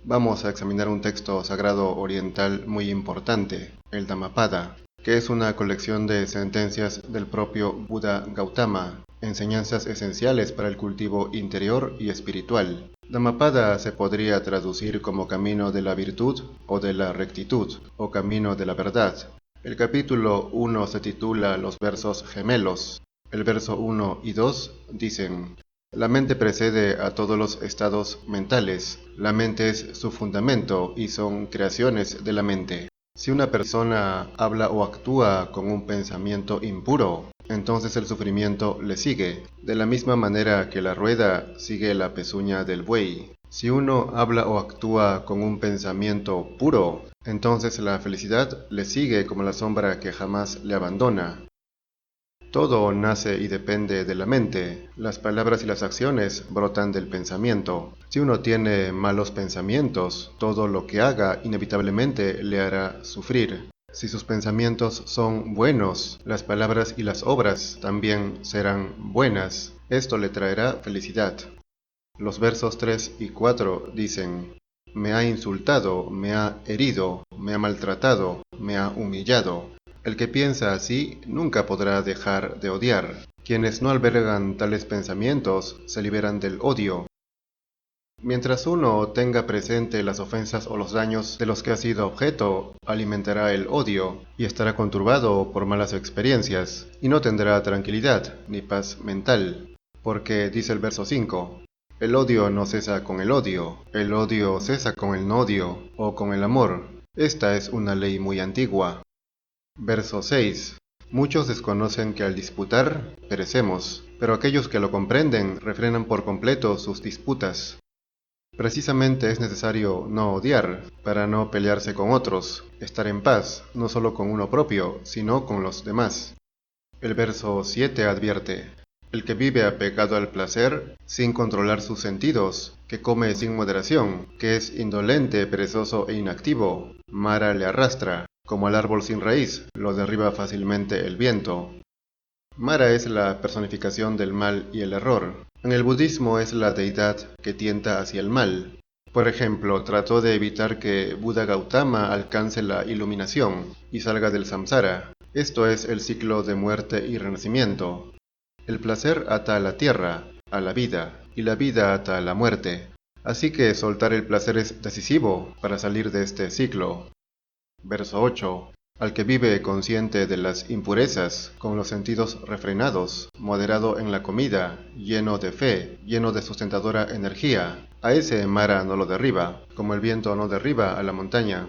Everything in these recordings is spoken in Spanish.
Vamos a examinar un texto sagrado oriental muy importante, el Dhammapada, que es una colección de sentencias del propio Buda Gautama, enseñanzas esenciales para el cultivo interior y espiritual. Dhammapada se podría traducir como camino de la virtud o de la rectitud, o camino de la verdad. El capítulo 1 se titula Los versos gemelos. El verso 1 y 2 dicen: la mente precede a todos los estados mentales. La mente es su fundamento y son creaciones de la mente. Si una persona habla o actúa con un pensamiento impuro, entonces el sufrimiento le sigue, de la misma manera que la rueda sigue la pezuña del buey. Si uno habla o actúa con un pensamiento puro, entonces la felicidad le sigue como la sombra que jamás le abandona. Todo nace y depende de la mente. Las palabras y las acciones brotan del pensamiento. Si uno tiene malos pensamientos, todo lo que haga inevitablemente le hará sufrir. Si sus pensamientos son buenos, las palabras y las obras también serán buenas. Esto le traerá felicidad. Los versos 3 y 4 dicen: me ha insultado, me ha herido, me ha maltratado, me ha humillado. El que piensa así nunca podrá dejar de odiar. Quienes no albergan tales pensamientos se liberan del odio. Mientras uno tenga presente las ofensas o los daños de los que ha sido objeto, alimentará el odio y estará conturbado por malas experiencias, y no tendrá tranquilidad ni paz mental. Porque dice el verso 5, el odio no cesa con el odio cesa con el no odio o con el amor. Esta es una ley muy antigua. Verso 6. Muchos desconocen que al disputar perecemos, pero aquellos que lo comprenden refrenan por completo sus disputas. Precisamente es necesario no odiar, para no pelearse con otros, estar en paz, no solo con uno propio, sino con los demás. El verso 7 advierte: el que vive apegado al placer, sin controlar sus sentidos, que come sin moderación, que es indolente, perezoso e inactivo, Mara le arrastra. Como al árbol sin raíz, lo derriba fácilmente el viento. Mara es la personificación del mal y el error. En el budismo es la deidad que tienta hacia el mal. Por ejemplo, trató de evitar que Buda Gautama alcance la iluminación y salga del samsara. Esto es el ciclo de muerte y renacimiento. El placer ata a la tierra, a la vida, y la vida ata a la muerte. Así que soltar el placer es decisivo para salir de este ciclo. Verso 8. Al que vive consciente de las impurezas, con los sentidos refrenados, moderado en la comida, lleno de fe, lleno de sustentadora energía, a ese Mara no lo derriba, como el viento no derriba a la montaña.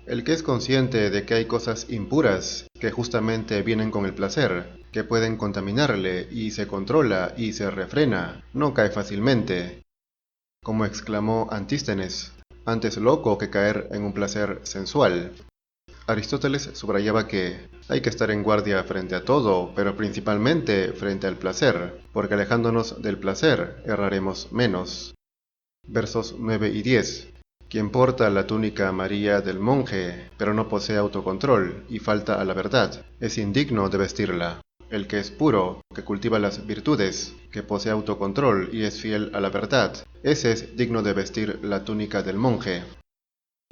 El que es consciente de que hay cosas impuras que justamente vienen con el placer, que pueden contaminarle y se controla y se refrena, no cae fácilmente. Como exclamó Antístenes, antes loco que caer en un placer sensual. Aristóteles subrayaba que hay que estar en guardia frente a todo, pero principalmente frente al placer, porque alejándonos del placer erraremos menos. Versos 9 y 10. Quien porta la túnica amarilla del monje, pero no posee autocontrol y falta a la verdad, es indigno de vestirla. El que es puro, que cultiva las virtudes, que posee autocontrol y es fiel a la verdad, ese es digno de vestir la túnica del monje.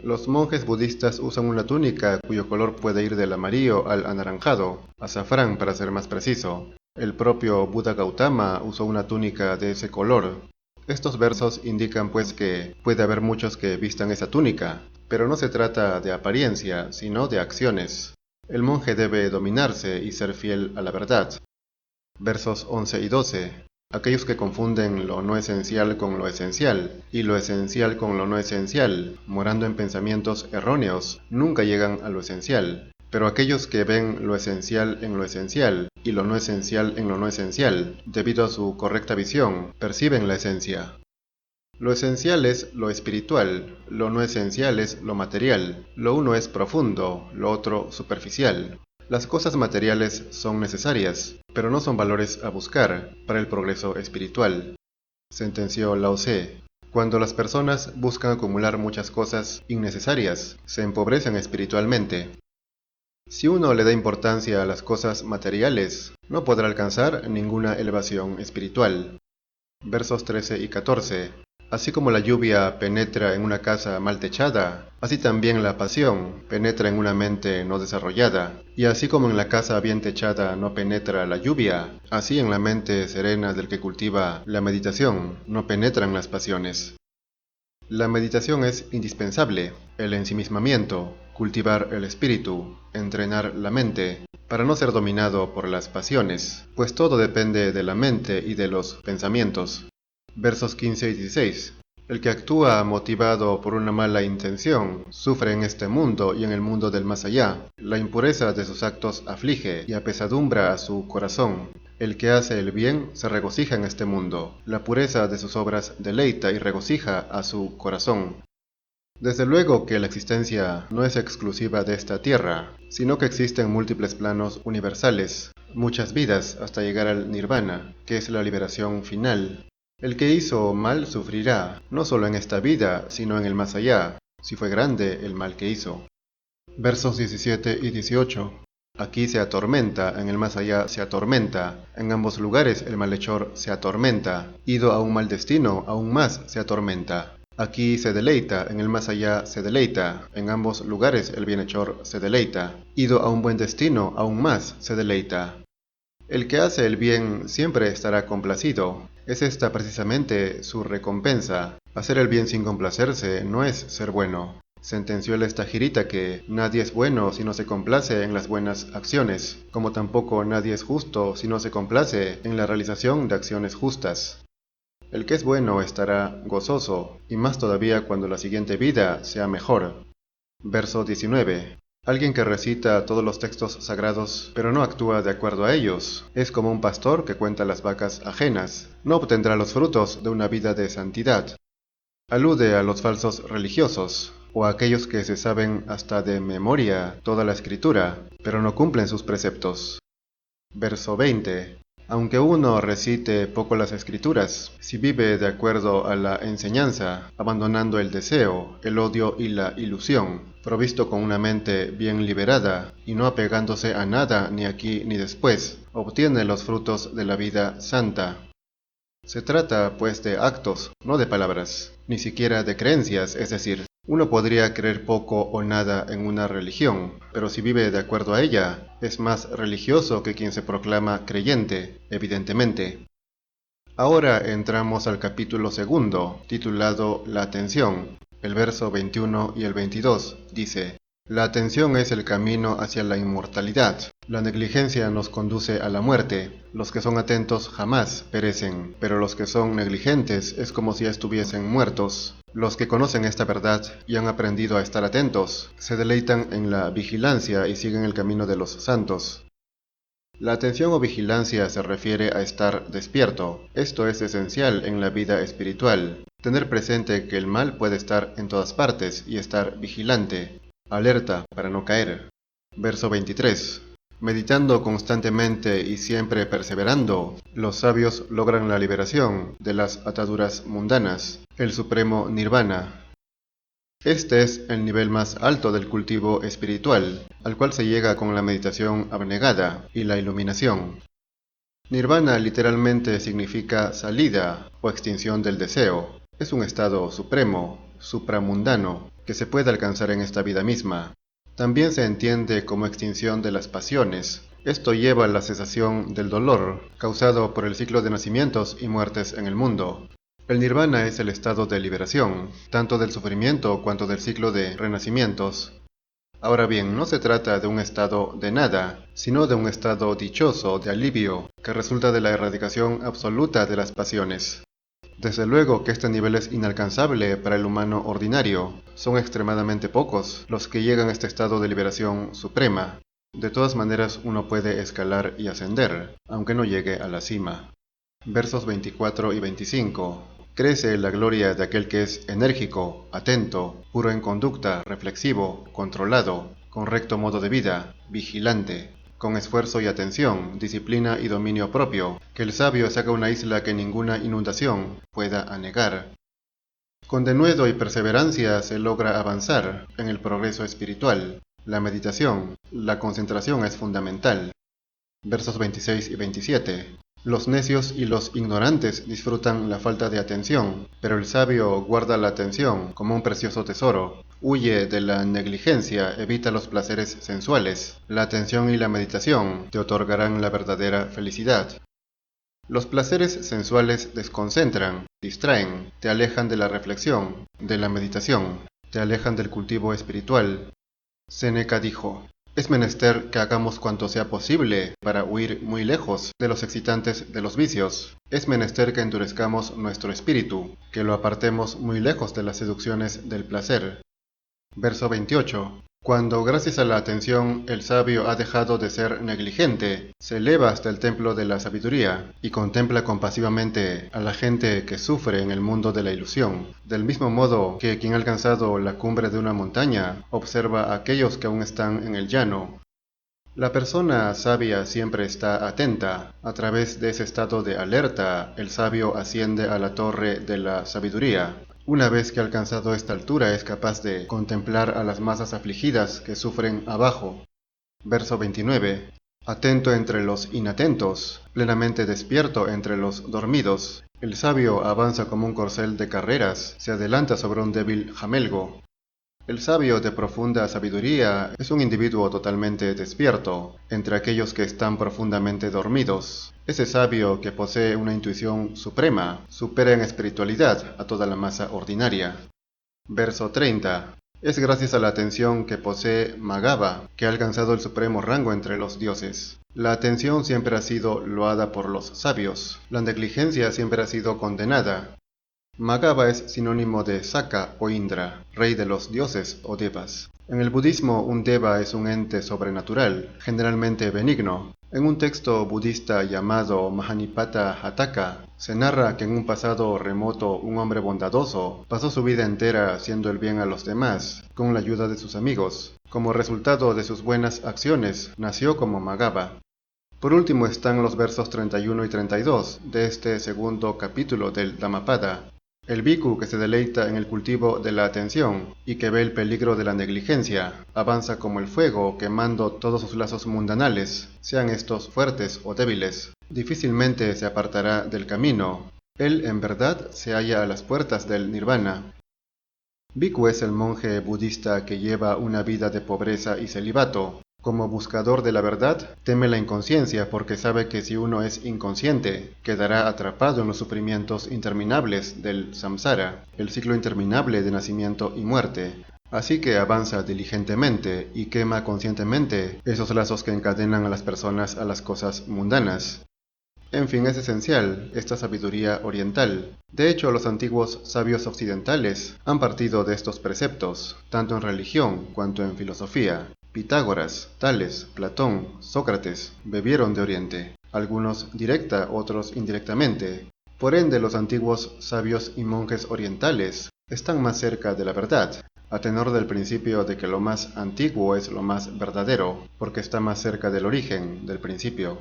Los monjes budistas usan una túnica cuyo color puede ir del amarillo al anaranjado, azafrán para ser más preciso. El propio Buda Gautama usó una túnica de ese color. Estos versos indican pues que puede haber muchos que vistan esa túnica, pero no se trata de apariencia, sino de acciones. El monje debe dominarse y ser fiel a la verdad. Versos 11 y 12. Aquellos que confunden lo no esencial con lo esencial, y lo esencial con lo no esencial, morando en pensamientos erróneos, nunca llegan a lo esencial. Pero aquellos que ven lo esencial en lo esencial, y lo no esencial en lo no esencial, debido a su correcta visión, perciben la esencia. Lo esencial es lo espiritual, lo no esencial es lo material, lo uno es profundo, lo otro superficial. Las cosas materiales son necesarias, pero no son valores a buscar para el progreso espiritual. Sentenció Lao Tse. Cuando las personas buscan acumular muchas cosas innecesarias, se empobrecen espiritualmente. Si uno le da importancia a las cosas materiales, no podrá alcanzar ninguna elevación espiritual. Versos 13 y 14. Así como la lluvia penetra en una casa mal techada, así también la pasión penetra en una mente no desarrollada. Y así como en la casa bien techada no penetra la lluvia, así en la mente serena del que cultiva la meditación no penetran las pasiones. La meditación es indispensable, el ensimismamiento, cultivar el espíritu, entrenar la mente, para no ser dominado por las pasiones, pues todo depende de la mente y de los pensamientos. Versos 15 y 16. El que actúa motivado por una mala intención sufre en este mundo y en el mundo del más allá. La impureza de sus actos aflige y apesadumbra a su corazón. El que hace el bien se regocija en este mundo. La pureza de sus obras deleita y regocija a su corazón. Desde luego que la existencia no es exclusiva de esta tierra, sino que existen múltiples planos universales, muchas vidas hasta llegar al nirvana, que es la liberación final. El que hizo mal sufrirá, no solo en esta vida, sino en el más allá, si fue grande el mal que hizo. Versos 17 y 18. Aquí se atormenta, en el más allá se atormenta, en ambos lugares el malhechor se atormenta, ido a un mal destino, aún más se atormenta. Aquí se deleita, en el más allá se deleita, en ambos lugares el bienhechor se deleita, ido a un buen destino, aún más se deleita. El que hace el bien siempre estará complacido. Es esta precisamente su recompensa. Hacer el bien sin complacerse no es ser bueno. Sentenció el Estagirita que nadie es bueno si no se complace en las buenas acciones, como tampoco nadie es justo si no se complace en la realización de acciones justas. El que es bueno estará gozoso, y más todavía cuando la siguiente vida sea mejor. Verso 19. Alguien que recita todos los textos sagrados, pero no actúa de acuerdo a ellos, es como un pastor que cuenta las vacas ajenas. No obtendrá los frutos de una vida de santidad. Alude a los falsos religiosos, o a aquellos que se saben hasta de memoria toda la escritura, pero no cumplen sus preceptos. Verso 20. Aunque uno recite poco las escrituras, si vive de acuerdo a la enseñanza, abandonando el deseo, el odio y la ilusión, provisto con una mente bien liberada y no apegándose a nada ni aquí ni después, obtiene los frutos de la vida santa. Se trata, pues, de actos, no de palabras, ni siquiera de creencias, es decir, uno podría creer poco o nada en una religión, pero si vive de acuerdo a ella, es más religioso que quien se proclama creyente, evidentemente. Ahora entramos al capítulo segundo, titulado La atención. El verso 21 y el 22 dice: La atención es el camino hacia la inmortalidad. La negligencia nos conduce a la muerte. Los que son atentos jamás perecen, pero los que son negligentes es como si ya estuviesen muertos. Los que conocen esta verdad y han aprendido a estar atentos, se deleitan en la vigilancia y siguen el camino de los santos. La atención o vigilancia se refiere a estar despierto. Esto es esencial en la vida espiritual. Tener presente que el mal puede estar en todas partes y estar vigilante, alerta para no caer. Verso 23. Meditando constantemente y siempre perseverando, los sabios logran la liberación de las ataduras mundanas, el supremo nirvana. Este es el nivel más alto del cultivo espiritual, al cual se llega con la meditación abnegada y la iluminación. Nirvana literalmente significa salida o extinción del deseo. Es un estado supremo, supramundano, que se puede alcanzar en esta vida misma. También se entiende como extinción de las pasiones. Esto lleva a la cesación del dolor, causado por el ciclo de nacimientos y muertes en el mundo. El nirvana es el estado de liberación, tanto del sufrimiento cuanto del ciclo de renacimientos. Ahora bien, no se trata de un estado de nada, sino de un estado dichoso, de alivio, que resulta de la erradicación absoluta de las pasiones. Desde luego que este nivel es inalcanzable para el humano ordinario. Son extremadamente pocos los que llegan a este estado de liberación suprema. De todas maneras, uno puede escalar y ascender, aunque no llegue a la cima. Versos 24 y 25. Crece la gloria de aquel que es enérgico, atento, puro en conducta, reflexivo, controlado, con recto modo de vida, vigilante, con esfuerzo y atención, disciplina y dominio propio, que el sabio saca una isla que ninguna inundación pueda anegar. Con denuedo y perseverancia se logra avanzar en el progreso espiritual. La meditación, la concentración es fundamental. Versos 26 y 27. Los necios y los ignorantes disfrutan la falta de atención, pero el sabio guarda la atención como un precioso tesoro. Huye de la negligencia, evita los placeres sensuales. La atención y la meditación te otorgarán la verdadera felicidad. Los placeres sensuales desconcentran, distraen, te alejan de la reflexión, de la meditación, te alejan del cultivo espiritual. Séneca dijo: es menester que hagamos cuanto sea posible para huir muy lejos de los excitantes de los vicios. Es menester que endurezcamos nuestro espíritu, que lo apartemos muy lejos de las seducciones del placer. Verso 28. Cuando, gracias a la atención, el sabio ha dejado de ser negligente, se eleva hasta el templo de la sabiduría y contempla compasivamente a la gente que sufre en el mundo de la ilusión. Del mismo modo que quien ha alcanzado la cumbre de una montaña observa a aquellos que aún están en el llano. La persona sabia siempre está atenta. A través de ese estado de alerta, el sabio asciende a la torre de la sabiduría. Una vez que ha alcanzado esta altura, es capaz de contemplar a las masas afligidas que sufren abajo. Verso 29. Atento entre los inatentos, plenamente despierto entre los dormidos. El sabio avanza como un corcel de carreras, se adelanta sobre un débil jamelgo. El sabio de profunda sabiduría es un individuo totalmente despierto, entre aquellos que están profundamente dormidos. Ese sabio que posee una intuición suprema, supera en espiritualidad a toda la masa ordinaria. Verso 30. Es gracias a la atención que posee Magaba, que ha alcanzado el supremo rango entre los dioses. La atención siempre ha sido loada por los sabios. La negligencia siempre ha sido condenada. Magaba es sinónimo de Saka o Indra, rey de los dioses o devas. En el budismo, un deva es un ente sobrenatural, generalmente benigno. En un texto budista llamado Mahanipata Hataka, se narra que en un pasado remoto un hombre bondadoso pasó su vida entera haciendo el bien a los demás, con la ayuda de sus amigos. Como resultado de sus buenas acciones, nació como Magaba. Por último están los versos 31 y 32 de este segundo capítulo del Dhammapada. El bhikkhu que se deleita en el cultivo de la atención y que ve el peligro de la negligencia, avanza como el fuego quemando todos sus lazos mundanales, sean estos fuertes o débiles. Difícilmente se apartará del camino. Él, en verdad, se halla a las puertas del nirvana. Bhikkhu es el monje budista que lleva una vida de pobreza y celibato. Como buscador de la verdad, teme la inconsciencia porque sabe que si uno es inconsciente, quedará atrapado en los sufrimientos interminables del samsara, el ciclo interminable de nacimiento y muerte. Así que avanza diligentemente y quema conscientemente esos lazos que encadenan a las personas a las cosas mundanas. En fin, es esencial esta sabiduría oriental. De hecho, los antiguos sabios occidentales han partido de estos preceptos, tanto en religión cuanto en filosofía. Pitágoras, Tales, Platón, Sócrates bebieron de Oriente, algunos directa, otros indirectamente. Por ende, los antiguos sabios y monjes orientales están más cerca de la verdad, a tenor del principio de que lo más antiguo es lo más verdadero, porque está más cerca del origen, del principio.